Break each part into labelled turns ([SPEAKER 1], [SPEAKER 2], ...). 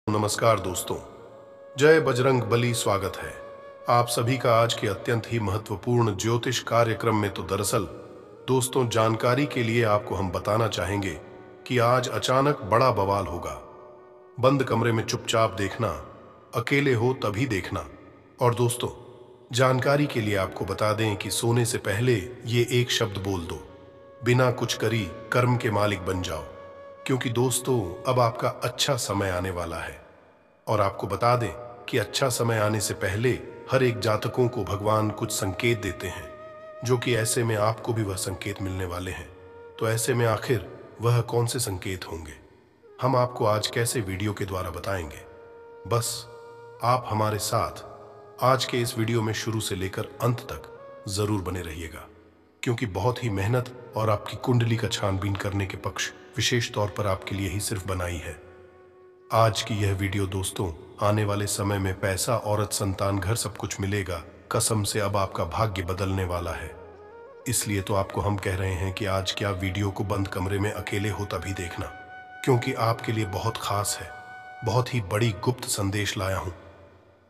[SPEAKER 1] नमस्कार दोस्तों। जय बजरंग बली। स्वागत है आप सभी का आज के अत्यंत ही महत्वपूर्ण ज्योतिष कार्यक्रम में। तो दरअसल दोस्तों, जानकारी के लिए आपको हम बताना चाहेंगे कि आज अचानक बड़ा बवाल होगा। बंद कमरे में चुपचाप देखना, अकेले हो तभी देखना। और दोस्तों, जानकारी के लिए आपको बता दें कि सोने से पहले ये एक शब्द बोल दो, बिना कुछ करी कर्म के मालिक बन जाओ। क्योंकि दोस्तों, अब आपका अच्छा समय आने वाला है। और आपको बता दें कि अच्छा समय आने से पहले हर एक जातकों को भगवान कुछ संकेत देते हैं, जो कि ऐसे में आपको भी वह संकेत मिलने वाले हैं। तो ऐसे में आखिर वह कौन से संकेत होंगे, हम आपको आज कैसे वीडियो के द्वारा बताएंगे। बस आप हमारे साथ आज के इस वीडियो में शुरू से लेकर अंत तक जरूर बने रहिएगा, क्योंकि बहुत ही मेहनत और आपकी कुंडली का छानबीन करने के पक्ष विशेष तौर पर आपके लिए ही सिर्फ बनाई है। आज की यह वीडियो दोस्तों, आने वाले समय में पैसा, औरत, संतान, घर सब कुछ मिलेगा। कसम से अब आपका भाग्य बदलने वाला है। इसलिए तो आपको हम कह रहे हैं कि आज क्या वीडियो को बंद कमरे में अकेले हो तभी देखना, क्योंकि आपके लिए बहुत खास है। बहुत ही बड़ी गुप्त संदेश लाया हूं।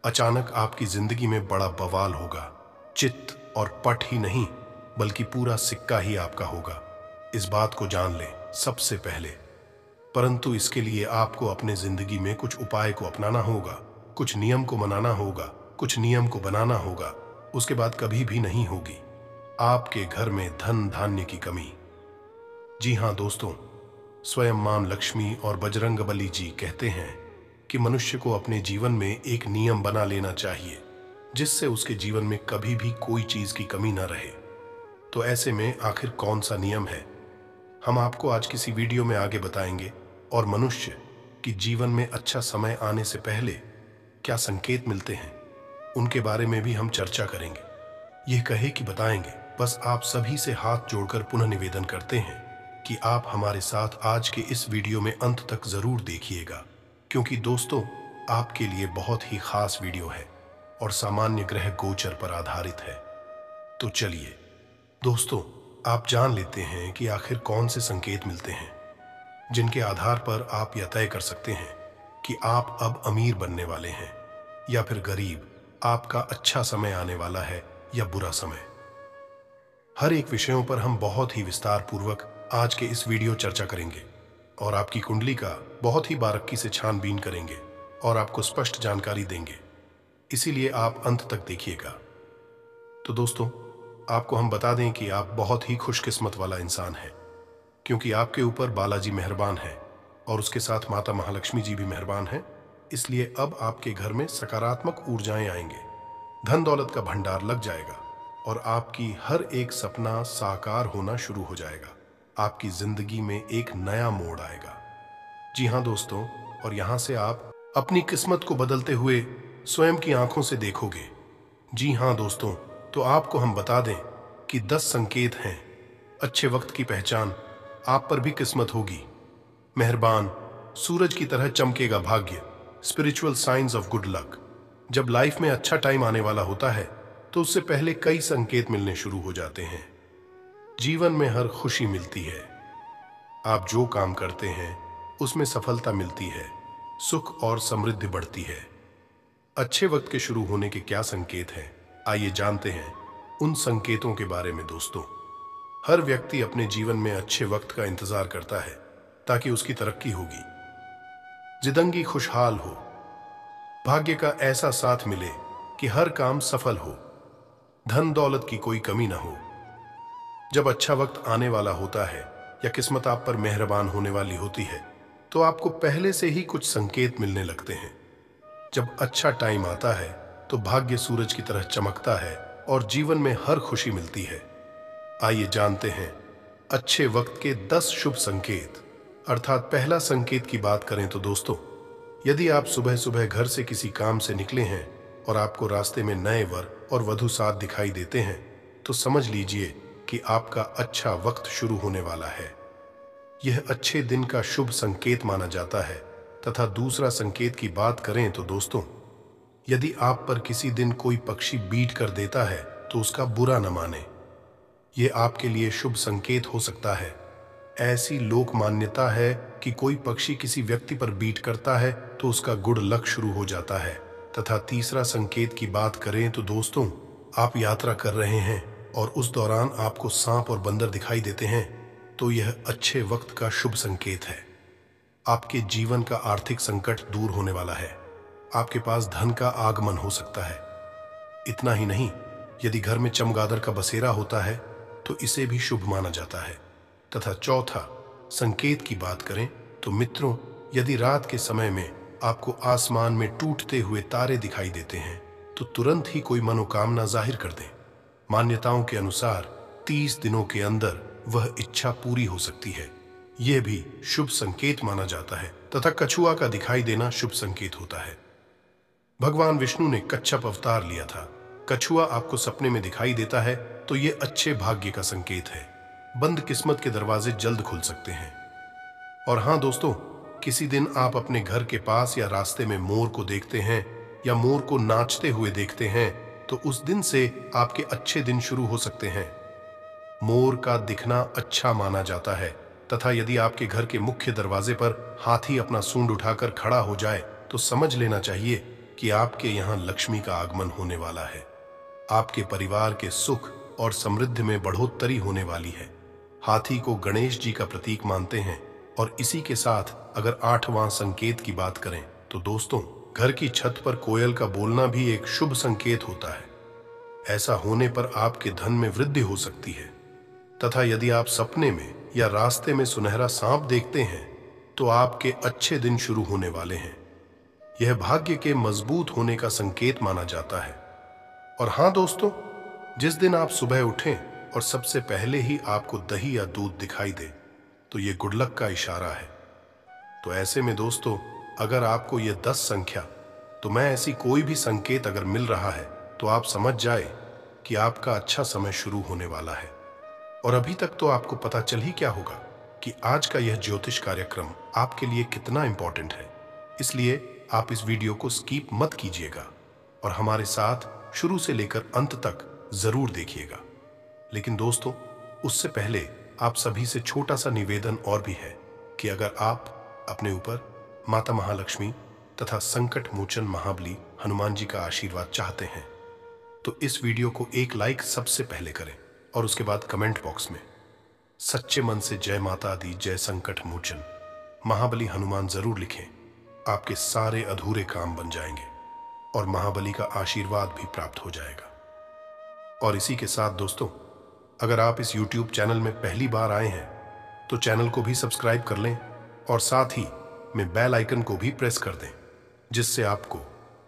[SPEAKER 1] अचानक आपकी जिंदगी में बड़ा बवाल होगा। चित्त और पट ही नहीं, बल्कि पूरा सिक्का ही आपका होगा। इस बात को जान लें सबसे पहले। परंतु इसके लिए आपको अपने जिंदगी में कुछ उपाय को अपनाना होगा, कुछ नियम को मनाना होगा, कुछ नियम को बनाना होगा। उसके बाद कभी भी नहीं होगी आपके घर में धन धान्य की कमी। जी हां दोस्तों, स्वयं मां लक्ष्मी और बजरंगबली जी कहते हैं कि मनुष्य को अपने जीवन में एक नियम बना लेना चाहिए, जिससे उसके जीवन में कभी भी कोई चीज की कमी ना रहे। तो ऐसे में आखिर कौन सा नियम है, हम आपको आज किसी वीडियो में आगे बताएंगे। और मनुष्य की जीवन में अच्छा समय आने से पहले क्या संकेत मिलते हैं, उनके बारे में भी हम चर्चा करेंगे। यह कहे कि बताएंगे। बस आप सभी से हाथ जोड़कर पुनः निवेदन करते हैं कि आप हमारे साथ आज के इस वीडियो में अंत तक जरूर देखिएगा, क्योंकि दोस्तों, आपके लिए बहुत ही खास वीडियो है और सामान्य ग्रह गोचर पर आधारित है। तो चलिए दोस्तों, आप जान लेते हैं कि आखिर कौन से संकेत मिलते हैं, जिनके आधार पर आप यह तय कर सकते हैं कि आप अब अमीर बनने वाले हैं या फिर गरीब, आपका अच्छा समय आने वाला है या बुरा समय। हर एक विषयों पर हम बहुत ही विस्तार पूर्वक आज के इस वीडियो चर्चा करेंगे और आपकी कुंडली का बहुत ही बारीकी से छानबीन करेंगे और आपको स्पष्ट जानकारी देंगे। इसीलिए आप अंत तक देखिएगा। तो दोस्तों, आपको हम बता दें कि आप बहुत ही खुशकिस्मत वाला इंसान हैं, क्योंकि आपके ऊपर बालाजी मेहरबान है और उसके साथ माता महालक्ष्मी जी भी मेहरबान हैं। इसलिए अब आपके घर में सकारात्मक ऊर्जाएं आएंगे, धन दौलत का भंडार लग जाएगा और आपकी हर एक सपना साकार होना शुरू हो जाएगा। आपकी जिंदगी में एक नया मोड़ आएगा। जी हाँ दोस्तों, और यहां से आप अपनी किस्मत को बदलते हुए स्वयं की आंखों से देखोगे। जी हाँ दोस्तों, तो आपको हम बता दें कि 10 संकेत हैं। अच्छे वक्त की पहचान, आप पर भी किस्मत होगी। मेहरबान, सूरज की तरह चमकेगा भाग्य। Spiritual science of good luck, जब लाइफ में अच्छा टाइम आने वाला होता है तो उससे पहले कई संकेत मिलने शुरू हो जाते हैं। जीवन में हर खुशी मिलती है। आप जो काम करते हैं उसमें सफलता मिलती है, सुख और समृद्धि बढ़ती है। अच्छे वक्त के शुरू होने के क्या संकेत हैं, आइए जानते हैं उन संकेतों के बारे में। दोस्तों, हर व्यक्ति अपने जीवन में अच्छे वक्त का इंतजार करता है ताकि उसकी तरक्की होगी, जिंदगी खुशहाल हो, भाग्य का ऐसा साथ मिले कि हर काम सफल हो, धन दौलत की कोई कमी ना हो। जब अच्छा वक्त आने वाला होता है या किस्मत आप पर मेहरबान होने वाली होती है, तो आपको पहले से ही कुछ संकेत मिलने लगते हैं। जब अच्छा टाइम आता है तो भाग्य सूरज की तरह चमकता है और जीवन में हर खुशी मिलती है। आइए जानते हैं अच्छे वक्त के 10 शुभ संकेत। अर्थात पहला संकेत की बात करें तो दोस्तों, यदि आप सुबह सुबह घर से किसी काम से निकले हैं और आपको रास्ते में नए वर और वधू साथ दिखाई देते हैं, तो समझ लीजिए कि आपका अच्छा वक्त शुरू होने वाला है। यह अच्छे दिन का शुभ संकेत माना जाता है। तथा दूसरा संकेत की बात करें तो दोस्तों, यदि आप पर किसी दिन कोई पक्षी बीट कर देता है तो उसका बुरा न माने। यह आपके लिए शुभ संकेत हो सकता है। ऐसी लोक मान्यता है कि कोई पक्षी किसी व्यक्ति पर बीट करता है तो उसका गुड लक शुरू हो जाता है। तथा तीसरा संकेत की बात करें तो दोस्तों, आप यात्रा कर रहे हैं और उस दौरान आपको सांप और बंदर दिखाई देते हैं तो यह अच्छे वक्त का शुभ संकेत है। आपके जीवन का आर्थिक संकट दूर होने वाला है। आपके पास धन का आगमन हो सकता है। इतना ही नहीं, यदि घर में चमगादड़ का बसेरा होता है तो इसे भी शुभ माना जाता है। तथा चौथा संकेत की बात करें तो मित्रों, यदि रात के समय में आपको आसमान में टूटते हुए तारे दिखाई देते हैं तो तुरंत ही कोई मनोकामना जाहिर कर दें। मान्यताओं के अनुसार 30 दिनों के अंदर वह इच्छा पूरी हो सकती है। यह भी शुभ संकेत माना जाता है। तथा कछुआ का दिखाई देना शुभ संकेत होता है। भगवान विष्णु ने कच्छप अवतार लिया था। कछुआ आपको सपने में दिखाई देता है तो यह अच्छे भाग्य का संकेत है। बंद किस्मत के दरवाजे जल्द खुल सकते हैं। और हाँ दोस्तों, किसी दिन आप अपने घर के पास या रास्ते में मोर को देखते हैं या मोर को नाचते हुए देखते हैं तो उस दिन से आपके अच्छे दिन शुरू हो सकते हैं। मोर का दिखना अच्छा माना जाता है। तथा यदि आपके घर के मुख्य दरवाजे पर हाथी अपना सूंड उठाकर खड़ा हो जाए तो समझ लेना चाहिए कि आपके यहाँ लक्ष्मी का आगमन होने वाला है। आपके परिवार के सुख और समृद्धि में बढ़ोतरी होने वाली है। हाथी को गणेश जी का प्रतीक मानते हैं। और इसी के साथ अगर 8वां संकेत की बात करें तो दोस्तों, घर की छत पर कोयल का बोलना भी एक शुभ संकेत होता है। ऐसा होने पर आपके धन में वृद्धि हो सकती है। तथा यदि आप सपने में या रास्ते में सुनहरा सांप देखते हैं तो आपके अच्छे दिन शुरू होने वाले हैं। यह भाग्य के मजबूत होने का संकेत माना जाता है। और हाँ दोस्तों, जिस दिन आप सुबह उठें और सबसे पहले ही आपको दही या दूध दिखाई दे तो यह गुड लक का इशारा है। तो ऐसे में दोस्तों, अगर आपको यह 10 संख्या तो मैं ऐसी कोई भी संकेत अगर मिल रहा है तो आप समझ जाए कि आपका अच्छा समय शुरू होने वाला है। और अभी तक तो आपको पता चल ही क्या होगा कि आज का यह ज्योतिष कार्यक्रम आपके लिए कितना इंपॉर्टेंट है। इसलिए आप इस वीडियो को स्किप मत कीजिएगा और हमारे साथ शुरू से लेकर अंत तक जरूर देखिएगा। लेकिन दोस्तों, उससे पहले आप सभी से छोटा सा निवेदन और भी है कि अगर आप अपने ऊपर माता महालक्ष्मी तथा संकट मोचन महाबली हनुमान जी का आशीर्वाद चाहते हैं तो इस वीडियो को एक लाइक सबसे पहले करें और उसके बाद कमेंट बॉक्स में सच्चे मन से जय माता दी, जय संकट मोचन महाबली हनुमान जरूर लिखें। आपके सारे अधूरे काम बन जाएंगे और महाबली का आशीर्वाद भी प्राप्त हो जाएगा। और इसी के साथ दोस्तों, अगर आप इस YouTube चैनल में पहली बार आए हैं तो चैनल को भी सब्सक्राइब कर लें और साथ ही में बेल आइकन को भी प्रेस कर दें, जिससे आपको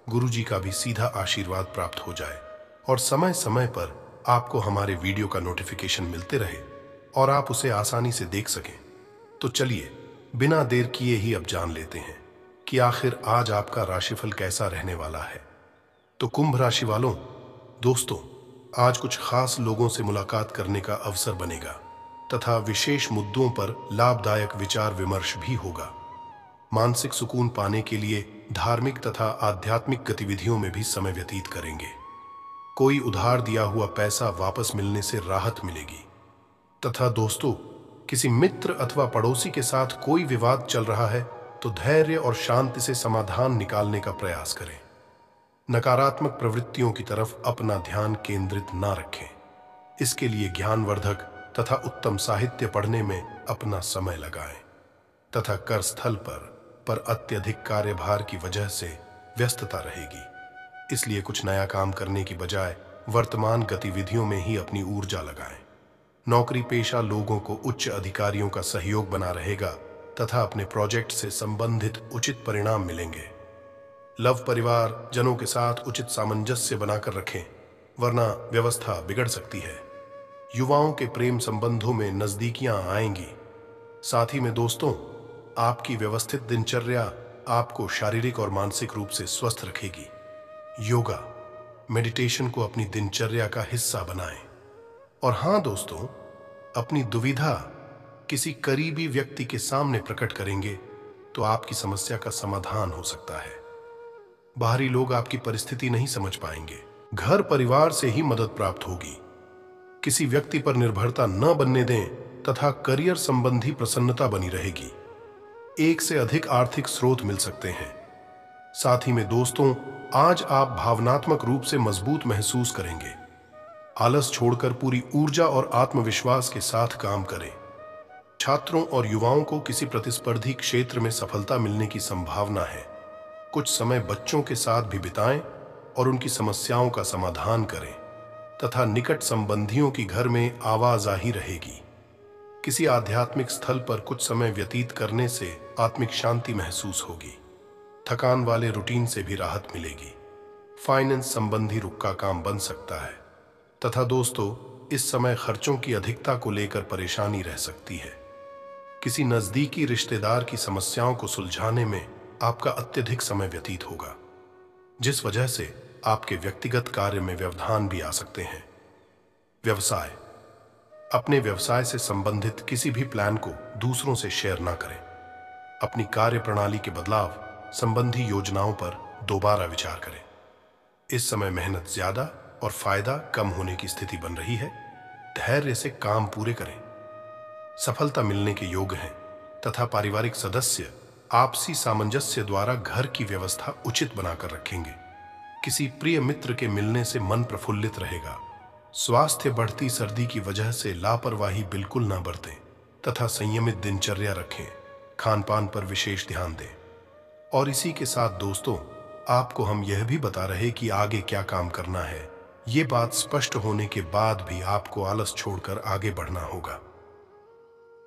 [SPEAKER 1] गुरुजी का भी सीधा आशीर्वाद प्राप्त हो जाए और समय समय पर आपको हमारे वीडियो का नोटिफिकेशन मिलते रहे और आप उसे आसानी से देख सकें। तो चलिए बिना देर किए ही अब जान लेते हैं कि आखिर आज आपका राशिफल कैसा रहने वाला है। तो कुंभ राशि वालों, दोस्तों, आज कुछ खास लोगों से मुलाकात करने का अवसर बनेगा तथा विशेष मुद्दों पर लाभदायक विचार विमर्श भी होगा। मानसिक सुकून पाने के लिए धार्मिक तथा आध्यात्मिक गतिविधियों में भी समय व्यतीत करेंगे। कोई उधार दिया हुआ पैसा वापस मिलने से राहत मिलेगी। तथा दोस्तों, किसी मित्र अथवा पड़ोसी के साथ कोई विवाद चल रहा है तो धैर्य और शांति से समाधान निकालने का प्रयास करें। नकारात्मक प्रवृत्तियों की तरफ अपना ध्यान केंद्रित ना रखें। इसके लिए ज्ञानवर्धक तथा उत्तम साहित्य पढ़ने में अपना समय लगाएं। तथा कार्यस्थल पर अत्यधिक कार्यभार की वजह से व्यस्तता रहेगी। इसलिए कुछ नया काम करने की बजाय वर्तमान गतिविधियों में ही अपनी ऊर्जा लगाएं। नौकरी पेशा लोगों को उच्च अधिकारियों का सहयोग बना रहेगा तथा अपने प्रोजेक्ट से संबंधित उचित परिणाम मिलेंगे। लव परिवार जनों के साथ उचित सामंजस्य बनाकर रखें, वरना व्यवस्था बिगड़ सकती है। युवाओं के प्रेम संबंधों में नजदीकियां आएंगी। साथ ही में दोस्तों, आपकी व्यवस्थित दिनचर्या आपको शारीरिक और मानसिक रूप से स्वस्थ रखेगी। योगा, मेडिटेशन को अपनी दिनचर्या का हिस्सा बनाएं। और हाँ दोस्तों, अपनी दुविधा किसी करीबी व्यक्ति के सामने प्रकट करेंगे तो आपकी समस्या का समाधान हो सकता है। बाहरी लोग आपकी परिस्थिति नहीं समझ पाएंगे। घर परिवार से ही मदद प्राप्त होगी। किसी व्यक्ति पर निर्भरता न बनने दें तथा करियर संबंधी प्रसन्नता बनी रहेगी। एक से अधिक आर्थिक स्रोत मिल सकते हैं। साथ ही में दोस्तों, आज आप भावनात्मक रूप से मजबूत महसूस करेंगे। आलस छोड़कर पूरी ऊर्जा और आत्मविश्वास के साथ काम करें। छात्रों और युवाओं को किसी प्रतिस्पर्धी क्षेत्र में सफलता मिलने की संभावना है। कुछ समय बच्चों के साथ भी बिताएं और उनकी समस्याओं का समाधान करें तथा निकट संबंधियों की घर में आवाजाही रहेगी। किसी आध्यात्मिक स्थल पर कुछ समय व्यतीत करने से आत्मिक शांति महसूस होगी। थकान वाले रूटीन से भी राहत मिलेगी। फाइनेंस संबंधी रुका काम बन सकता है तथा दोस्तों, इस समय खर्चों की अधिकता को लेकर परेशानी रह सकती है। किसी नजदीकी रिश्तेदार की समस्याओं को सुलझाने में आपका अत्यधिक समय व्यतीत होगा, जिस वजह से आपके व्यक्तिगत कार्य में व्यवधान भी आ सकते हैं। व्यवसाय, अपने व्यवसाय से संबंधित किसी भी प्लान को दूसरों से शेयर ना करें। अपनी कार्य प्रणाली के बदलाव संबंधी योजनाओं पर दोबारा विचार करें। इस समय मेहनत ज्यादा और फायदा कम होने की स्थिति बन रही है। धैर्य से काम पूरे करें। सफलता मिलने के योग हैं तथा पारिवारिक सदस्य आपसी सामंजस्य द्वारा घर की व्यवस्था उचित बनाकर रखेंगे। किसी प्रिय मित्र के मिलने से मन प्रफुल्लित रहेगा। स्वास्थ्य, बढ़ती सर्दी की वजह से लापरवाही बिल्कुल ना बरतें तथा संयमित दिनचर्या रखें। खान पान पर विशेष ध्यान दें। और इसी के साथ दोस्तों, आपको हम यह भी बता रहे कि आगे क्या काम करना है। ये बात स्पष्ट होने के बाद भी आपको आलस छोड़कर आगे बढ़ना होगा।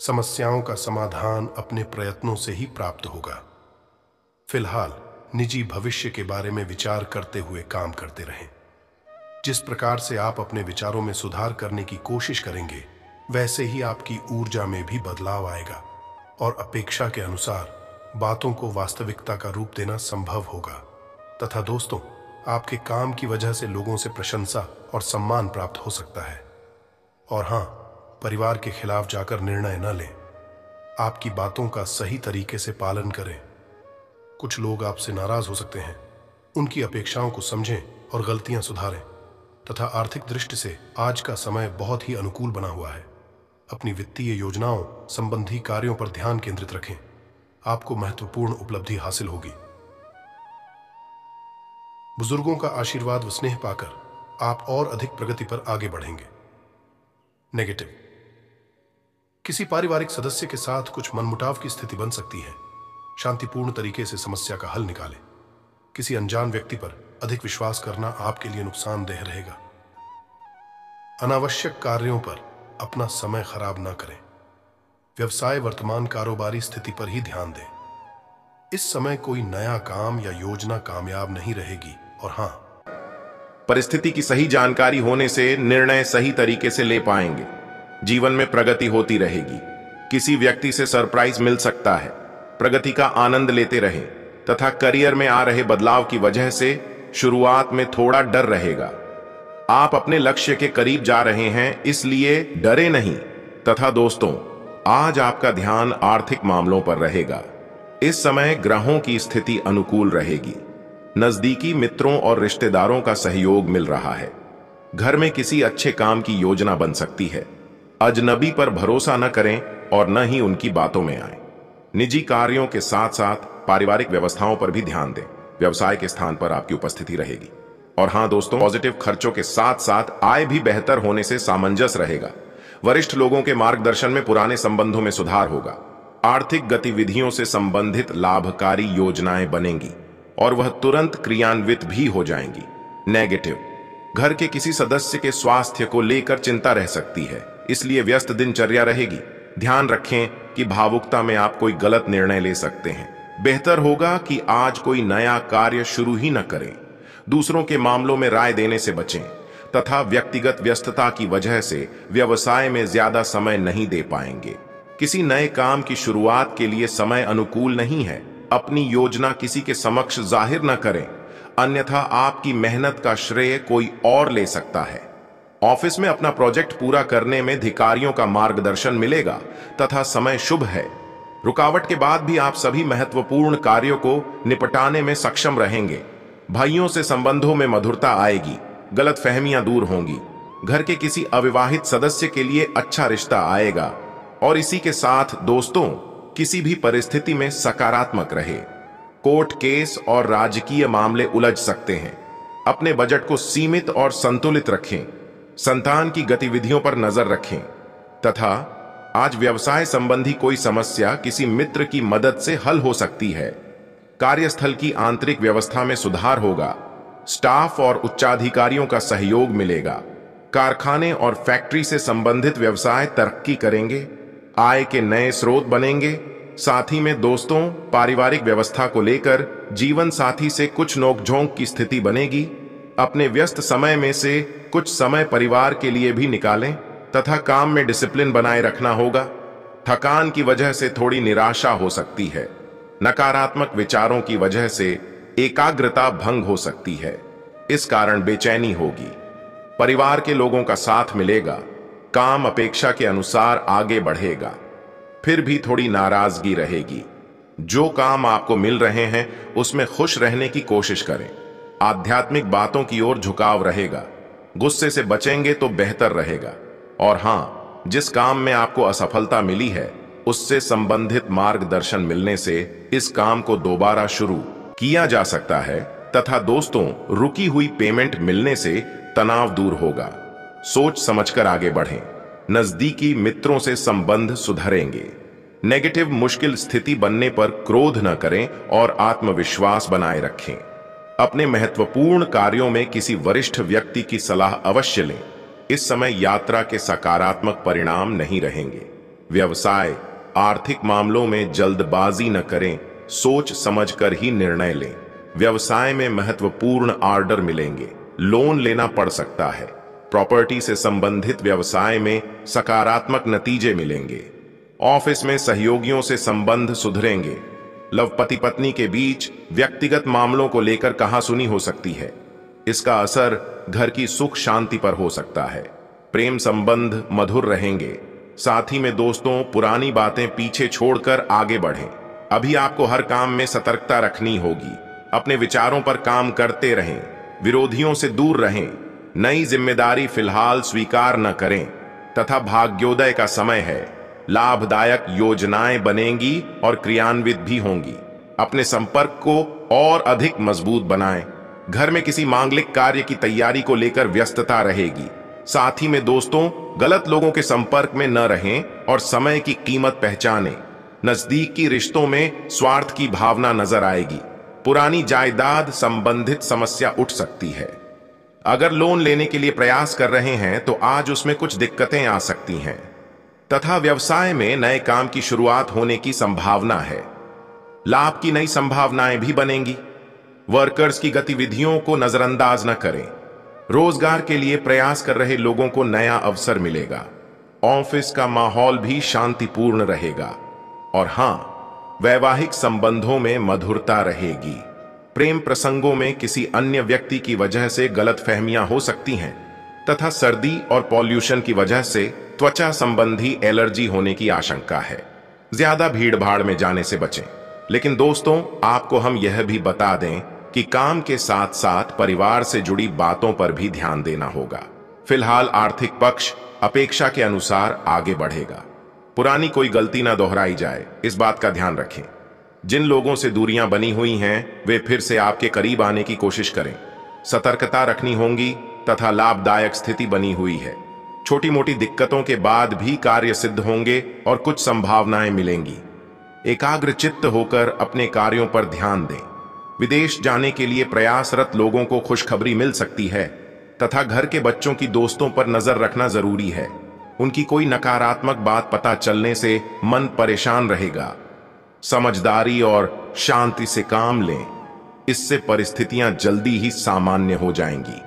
[SPEAKER 1] समस्याओं का समाधान अपने प्रयत्नों से ही प्राप्त होगा। फिलहाल निजी भविष्य के बारे में विचार करते हुए काम करते रहें। जिस प्रकार से आप अपने विचारों में सुधार करने की कोशिश करेंगे, वैसे ही आपकी ऊर्जा में भी बदलाव आएगा और अपेक्षा के अनुसार बातों को वास्तविकता का रूप देना संभव होगा। तथा दोस्तों, आपके काम की वजह से लोगों से प्रशंसा और सम्मान प्राप्त हो सकता है। और हां, परिवार के खिलाफ जाकर निर्णय न लें। आपकी बातों का सही तरीके से पालन करें। कुछ लोग आपसे नाराज हो सकते हैं। उनकी अपेक्षाओं को समझें और गलतियां सुधारें। तथा आर्थिक दृष्टि से आज का समय बहुत ही अनुकूल बना हुआ है। अपनी वित्तीय योजनाओं संबंधी कार्यों पर ध्यान केंद्रित रखें। आपको महत्वपूर्ण उपलब्धि हासिल होगी। बुजुर्गों का आशीर्वाद व स्नेह पाकर आप और अधिक प्रगति पर आगे बढ़ेंगे। नेगेटिव, किसी पारिवारिक सदस्य के साथ कुछ मनमुटाव की स्थिति बन सकती है। शांतिपूर्ण तरीके से समस्या का हल निकालें। किसी अनजान व्यक्ति पर अधिक विश्वास करना आपके लिए नुकसानदेह रहेगा। अनावश्यक कार्यों पर अपना समय खराब ना करें। व्यवसाय, वर्तमान कारोबारी स्थिति पर ही ध्यान दें। इस समय कोई नया काम या योजना कामयाब नहीं रहेगी। और हां,
[SPEAKER 2] परिस्थिति की सही जानकारी होने से निर्णय सही तरीके से ले पाएंगे। जीवन में प्रगति होती रहेगी। किसी व्यक्ति से सरप्राइज मिल सकता है। प्रगति का आनंद लेते रहें तथा करियर में आ रहे बदलाव की वजह से शुरुआत में थोड़ा डर रहेगा। आप अपने लक्ष्य के करीब जा रहे हैं, इसलिए डरे नहीं। तथा दोस्तों, आज आपका ध्यान आर्थिक मामलों पर रहेगा। इस समय ग्रहों की स्थिति अनुकूल रहेगी। नजदीकी मित्रों और रिश्तेदारों का सहयोग मिल रहा है। घर में किसी अच्छे काम की योजना बन सकती है। अजनबी पर भरोसा न करें और न ही उनकी बातों में आए। निजी कार्यों के साथ साथ पारिवारिक व्यवस्थाओं पर भी ध्यान दें। व्यवसाय के स्थान पर आपकी उपस्थिति रहेगी। और हां दोस्तों, पॉजिटिव खर्चों के साथ साथ आय भी बेहतर होने से सामंजस्य रहेगा। वरिष्ठ लोगों के मार्गदर्शन में पुराने संबंधों में सुधार होगा। आर्थिक गतिविधियों से संबंधित लाभकारी योजनाएं बनेंगी और वह तुरंत क्रियान्वित भी हो जाएंगी। नेगेटिव, घर के किसी सदस्य के स्वास्थ्य को लेकर चिंता रह सकती है, इसलिए व्यस्त दिनचर्या रहेगी। ध्यान रखें कि भावुकता में आप कोई गलत निर्णय ले सकते हैं। बेहतर होगा कि आज कोई नया कार्य शुरू ही न करें। दूसरों के मामलों में राय देने से बचें तथा व्यक्तिगत व्यस्तता की वजह से व्यवसाय में ज्यादा समय नहीं दे पाएंगे। किसी नए काम की शुरुआत के लिए समय अनुकूल नहीं है। अपनी योजना किसी के समक्ष जाहिर न करें, अन्यथा आपकी मेहनत का श्रेय कोई और ले सकता है। ऑफिस में अपना प्रोजेक्ट पूरा करने में अधिकारियों का मार्गदर्शन मिलेगा तथा समय शुभ है। रुकावट के बाद भी आप सभी महत्वपूर्ण कार्यों को निपटाने में सक्षम रहेंगे। भाइयों से संबंधों में मधुरता आएगी। गलतफहमियां दूर होंगी। घर के किसी अविवाहित सदस्य के लिए अच्छा रिश्ता आएगा। और इसी के साथ दोस्तों, किसी भी परिस्थिति में सकारात्मक रहे। कोर्ट केस और राजकीय मामले उलझ सकते हैं। अपने बजट को सीमित और संतुलित रखें। संतान की गतिविधियों पर नजर रखें तथा आज व्यवसाय संबंधी कोई समस्या किसी मित्र की मदद से हल हो सकती है। कार्यस्थल की आंतरिक व्यवस्था में सुधार होगा। स्टाफ और उच्चाधिकारियों का सहयोग मिलेगा। कारखाने और फैक्ट्री से संबंधित व्यवसाय तरक्की करेंगे, आय के नए स्रोत बनेंगे। साथ ही में दोस्तों, पारिवारिक व्यवस्था को लेकर जीवन साथी से कुछ नोकझोंक की स्थिति बनेगी। अपने व्यस्त समय में से कुछ समय परिवार के लिए भी निकालें तथा काम में डिसिप्लिन बनाए रखना होगा। थकान की वजह से थोड़ी निराशा हो सकती है। नकारात्मक विचारों की वजह से एकाग्रता भंग हो सकती है। इस कारण बेचैनी होगी। परिवार के लोगों का साथ मिलेगा। काम अपेक्षा के अनुसार आगे बढ़ेगा। फिर भी थोड़ी नाराजगी रहेगी। जो काम आपको मिल रहे हैं उसमें खुश रहने की कोशिश करें। आध्यात्मिक बातों की ओर झुकाव रहेगा। गुस्से से बचेंगे तो बेहतर रहेगा। और हां, जिस काम में आपको असफलता मिली है उससे संबंधित मार्गदर्शन मिलने से इस काम को दोबारा शुरू किया जा सकता है तथा दोस्तों, रुकी हुई पेमेंट मिलने से तनाव दूर होगा। सोच समझकर आगे बढ़ें। नजदीकी मित्रों से संबंध सुधरेंगे। नेगेटिव मुश्किल स्थिति बनने पर क्रोध न करें और आत्मविश्वास बनाए रखें। अपने महत्वपूर्ण कार्यों में किसी वरिष्ठ व्यक्ति की सलाह अवश्य लें। इस समय यात्रा के सकारात्मक परिणाम नहीं रहेंगे। व्यवसाय, आर्थिक मामलों में जल्दबाजी न करें, सोच समझकर ही निर्णय लें। व्यवसाय में महत्वपूर्ण ऑर्डर मिलेंगे, लोन लेना पड़ सकता है। प्रॉपर्टी से संबंधित व्यवसाय में सकारात्मक नतीजे मिलेंगे। ऑफिस में सहयोगियों से संबंध सुधरेंगे। लव पति पत्नी के बीच व्यक्तिगत मामलों को लेकर कहासुनी हो सकती है। इसका असर घर की सुख शांति पर हो सकता है। प्रेम संबंध मधुर रहेंगे। साथ ही में दोस्तों, पुरानी बातें पीछे छोड़कर आगे बढ़ें। अभी आपको हर काम में सतर्कता रखनी होगी। अपने विचारों पर काम करते रहें। विरोधियों से दूर रहें। नई जिम्मेदारी फिलहाल स्वीकार न करें तथा भाग्योदय का समय है। लाभदायक योजनाएं बनेंगी और क्रियान्वित भी होंगी। अपने संपर्क को और अधिक मजबूत बनाएं। घर में किसी मांगलिक कार्य की तैयारी को लेकर व्यस्तता रहेगी। साथ ही में दोस्तों, गलत लोगों के संपर्क में न रहें और समय की कीमत पहचानें। नजदीकी रिश्तों में स्वार्थ की भावना नजर आएगी। पुरानी जायदाद संबंधित समस्या उठ सकती है। अगर लोन लेने के लिए प्रयास कर रहे हैं तो आज उसमें कुछ दिक्कतें आ सकती हैं तथा व्यवसाय में नए काम की शुरुआत होने की संभावना है। लाभ की नई संभावनाएं भी बनेंगी। वर्कर्स की गतिविधियों को नजरअंदाज न करें। रोजगार के लिए प्रयास कर रहे लोगों को नया अवसर मिलेगा। ऑफिस का माहौल भी शांतिपूर्ण रहेगा। और हां, वैवाहिक संबंधों में मधुरता रहेगी। प्रेम प्रसंगों में किसी अन्य व्यक्ति की वजह से गलतफहमियां हो सकती हैं तथा सर्दी और पॉल्यूशन की वजह से त्वचा संबंधी एलर्जी होने की आशंका है। ज्यादा भीड़ भाड़ में जाने से बचें। लेकिन दोस्तों, आपको हम यह भी बता दें कि काम के साथ साथ परिवार से जुड़ी बातों पर भी ध्यान देना होगा। फिलहाल आर्थिक पक्ष अपेक्षा के अनुसार आगे बढ़ेगा। पुरानी कोई गलती ना दोहराई जाए, इस बात का ध्यान रखें। जिन लोगों से दूरियां बनी हुई हैं वे फिर से आपके करीब आने की कोशिश करें। सतर्कता रखनी होगी तथा लाभदायक स्थिति बनी हुई है। छोटी मोटी दिक्कतों के बाद भी कार्य सिद्ध होंगे और कुछ संभावनाएं मिलेंगी। एकाग्र चित्त होकर अपने कार्यों पर ध्यान दें। विदेश जाने के लिए प्रयासरत लोगों को खुशखबरी मिल सकती है तथा घर के बच्चों की दोस्तों पर नजर रखना जरूरी है। उनकी कोई नकारात्मक बात पता चलने से मन परेशान रहेगा। समझदारी और शांति से काम लें, इससे परिस्थितियां जल्दी ही सामान्य हो जाएंगी।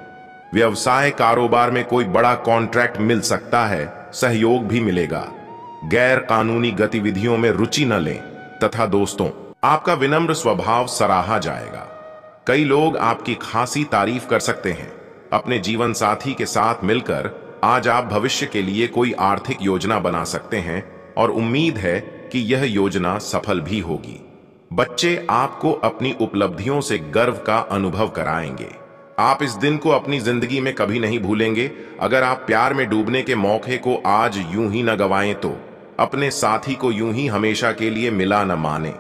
[SPEAKER 2] व्यवसाय कारोबार में कोई बड़ा कॉन्ट्रैक्ट मिल सकता है, सहयोग भी मिलेगा। गैर कानूनी गतिविधियों में रुचि न लें तथा दोस्तों, आपका विनम्र स्वभाव सराहा जाएगा। कई लोग आपकी खासी तारीफ कर सकते हैं। अपने जीवन साथी के साथ मिलकर आज आप भविष्य के लिए कोई आर्थिक योजना बना सकते हैं और उम्मीद है कि यह योजना सफल भी होगी। बच्चे आपको अपनी उपलब्धियों से गर्व का अनुभव कराएंगे। आप इस दिन को अपनी जिंदगी में कभी नहीं भूलेंगे। अगर आप प्यार में डूबने के मौके को आज यूं ही न गवाएं तो अपने साथी को यूं ही हमेशा के लिए मिला न माने।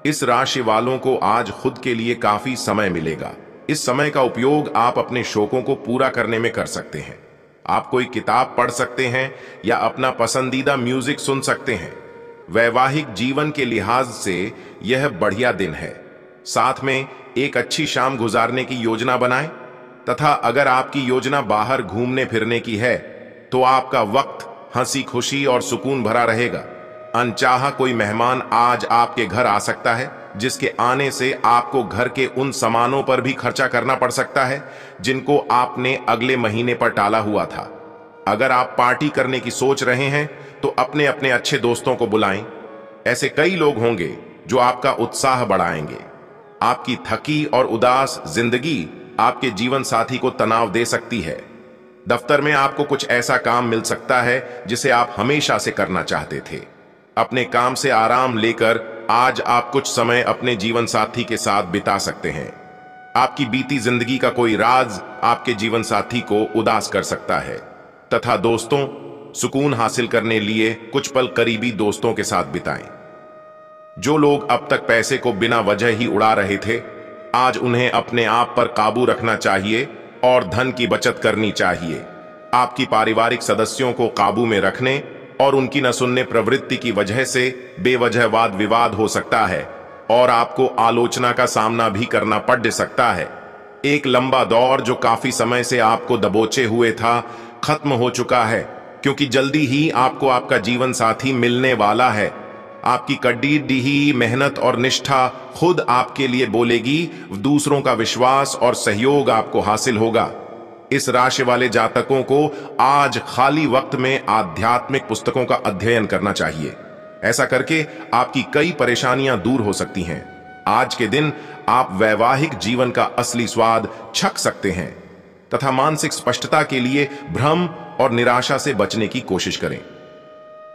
[SPEAKER 2] इस राशि वालों को आज खुद के लिए काफी समय मिलेगा। इस समय का उपयोग आप अपने शौकों को पूरा करने में कर सकते हैं। आप कोई किताब पढ़ सकते हैं या अपना पसंदीदा म्यूजिक सुन सकते हैं। वैवाहिक जीवन के लिहाज से यह बढ़िया दिन है। साथ में एक अच्छी शाम गुजारने की योजना बनाएं तथा अगर आपकी योजना बाहर घूमने फिरने की है तो आपका वक्त हंसी खुशी और सुकून भरा रहेगा। अनचाहा कोई मेहमान आज आपके घर आ सकता है जिसके आने से आपको घर के उन सामानों पर भी खर्चा करना पड़ सकता है जिनको आपने अगले महीने पर टाला हुआ था। अगर आप पार्टी करने की सोच रहे हैं तो अपने अपने अच्छे दोस्तों को बुलाएं। ऐसे कई लोग होंगे जो आपका उत्साह बढ़ाएंगे। आपकी थकी और उदास जिंदगी आपके जीवन साथी को तनाव दे सकती है। दफ्तर में आपको कुछ ऐसा काम मिल सकता है जिसे आप हमेशा से करना चाहते थे। अपने काम से आराम लेकर आज आप कुछ समय अपने जीवन साथी के साथ बिता सकते हैं। आपकी बीती जिंदगी का कोई राज आपके जीवन साथी को उदास कर सकता है तथा दोस्तों, सुकून हासिल करने लिए कुछ पल करीबी दोस्तों के साथ बिताएं। जो लोग अब तक पैसे को बिना वजह ही उड़ा रहे थे, आज उन्हें अपने आप पर काबू रखना चाहिए और धन की बचत करनी चाहिए। आपकी पारिवारिक सदस्यों को काबू में रखने और उनकी न सुनने प्रवृत्ति की वजह से बेवजह वाद विवाद हो सकता है और आपको आलोचना का सामना भी करना पड़ सकता है। एक लंबा दौर जो काफी समय से आपको दबोचे हुए था, खत्म हो चुका है क्योंकि जल्दी ही आपको आपका जीवन साथी मिलने वाला है। आपकी कड़ी डीही मेहनत और निष्ठा खुद आपके लिए बोलेगी। दूसरों का विश्वास और सहयोग आपको हासिल होगा। इस राशि वाले जातकों को आज खाली वक्त में आध्यात्मिक पुस्तकों का अध्ययन करना चाहिए। ऐसा करके आपकी कई परेशानियां दूर हो सकती हैं। आज के दिन आप वैवाहिक जीवन का असली स्वाद चख सकते हैं तथा मानसिक स्पष्टता के लिए भ्रम और निराशा से बचने की कोशिश करें।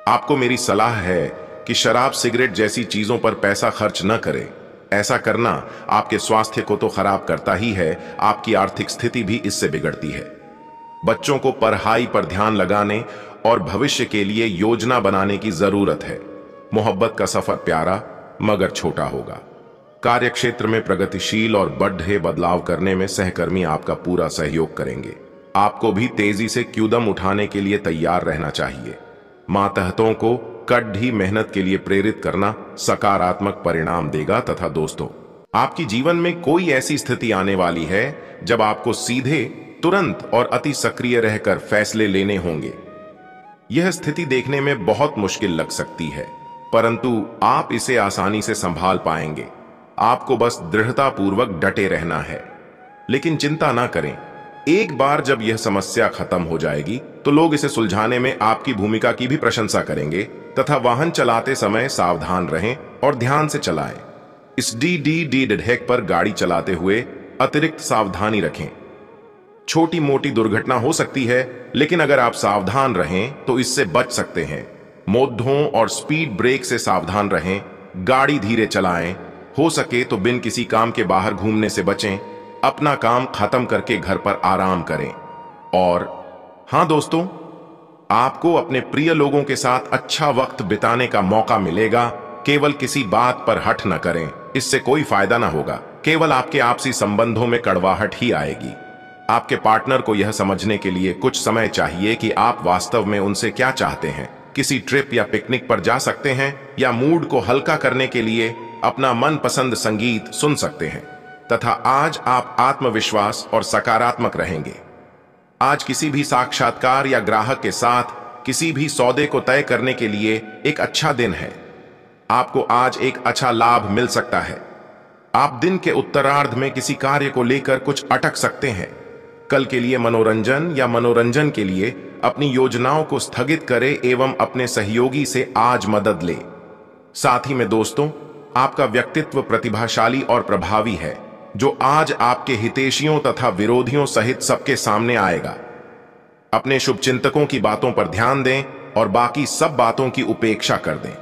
[SPEAKER 2] आपको मेरी सलाह है कि शराब सिगरेट जैसी चीजों पर पैसा खर्च न करें। ऐसा करना आपके स्वास्थ्य को तो खराब करता ही है, आपकी आर्थिक स्थिति भी इससे बिगड़ती है। बच्चों को पढ़ाई पर ध्यान लगाने और भविष्य के लिए योजना बनाने की जरूरत है। मोहब्बत का सफर प्यारा मगर छोटा होगा। कार्यक्षेत्र में प्रगतिशील और बढ़े बदलाव करने में सहकर्मी आपका पूरा सहयोग करेंगे। आपको भी तेजी से कदम उठाने के लिए तैयार रहना चाहिए। मातहतों को कड़ी मेहनत के लिए प्रेरित करना सकारात्मक परिणाम देगा तथा दोस्तों, आपकी जीवन में कोई ऐसी स्थिति आने वाली है जब आपको सीधे, तुरंत और अति सक्रिय रहकर फैसले लेने होंगे। यह स्थिति देखने में बहुत मुश्किल लग सकती है, परंतु आप इसे आसानी से संभाल पाएंगे। आपको बस दृढ़तापूर्वक डटे रहना है। लेकिन चिंता ना करें, एक बार जब यह समस्या खत्म हो जाएगी तो लोग इसे सुलझाने में आपकी भूमिका की भी प्रशंसा करेंगे तथा वाहन चलाते समय सावधान रहें और ध्यान से चलाएं। इस डी डेडहेक पर गाड़ी चलाते हुए अतिरिक्त सावधानी रखें। छोटी मोटी दुर्घटना हो सकती है, लेकिन अगर आप सावधान रहें तो इससे बच सकते हैं। मोद्धों और स्पीड ब्रेक से सावधान रहें। गाड़ी धीरे चलाएं। हो सके तो बिन किसी काम के बाहर घूमने से बचें। अपना काम खत्म करके घर पर आराम करें। और हां दोस्तों, आपको अपने प्रिय लोगों के साथ अच्छा वक्त बिताने का मौका मिलेगा। केवल किसी बात पर हठ न करें, इससे कोई फायदा ना होगा। केवल आपके आपसी संबंधों में कड़वाहट ही आएगी। आपके पार्टनर को यह समझने के लिए कुछ समय चाहिए कि आप वास्तव में उनसे क्या चाहते हैं। किसी ट्रिप या पिकनिक पर जा सकते हैं या मूड को हल्का करने के लिए अपना मनपसंद संगीत सुन सकते हैं तथा आज आप आत्मविश्वास और सकारात्मक रहेंगे। आज किसी भी साक्षात्कार या ग्राहक के साथ किसी भी सौदे को तय करने के लिए एक अच्छा दिन है। आपको आज एक अच्छा लाभ मिल सकता है। आप दिन के उत्तरार्ध में किसी कार्य को लेकर कुछ अटक सकते हैं। कल के लिए मनोरंजन या मनोरंजन के लिए अपनी योजनाओं को स्थगित करें एवं अपने सहयोगी से आज मदद ले। साथ ही में दोस्तों, आपका व्यक्तित्व प्रतिभाशाली और प्रभावी है जो आज आपके हितैषियों तथा विरोधियों सहित सबके सामने आएगा। अपने शुभचिंतकों की बातों पर ध्यान दें और बाकी सब बातों की उपेक्षा कर दें।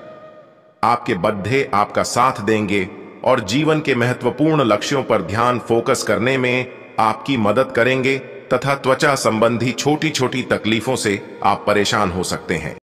[SPEAKER 2] आपके बद्धे आपका साथ देंगे और जीवन के महत्वपूर्ण लक्ष्यों पर ध्यान फोकस करने में आपकी मदद करेंगे तथा त्वचा संबंधी छोटी छोटी तकलीफों से आप परेशान हो सकते हैं।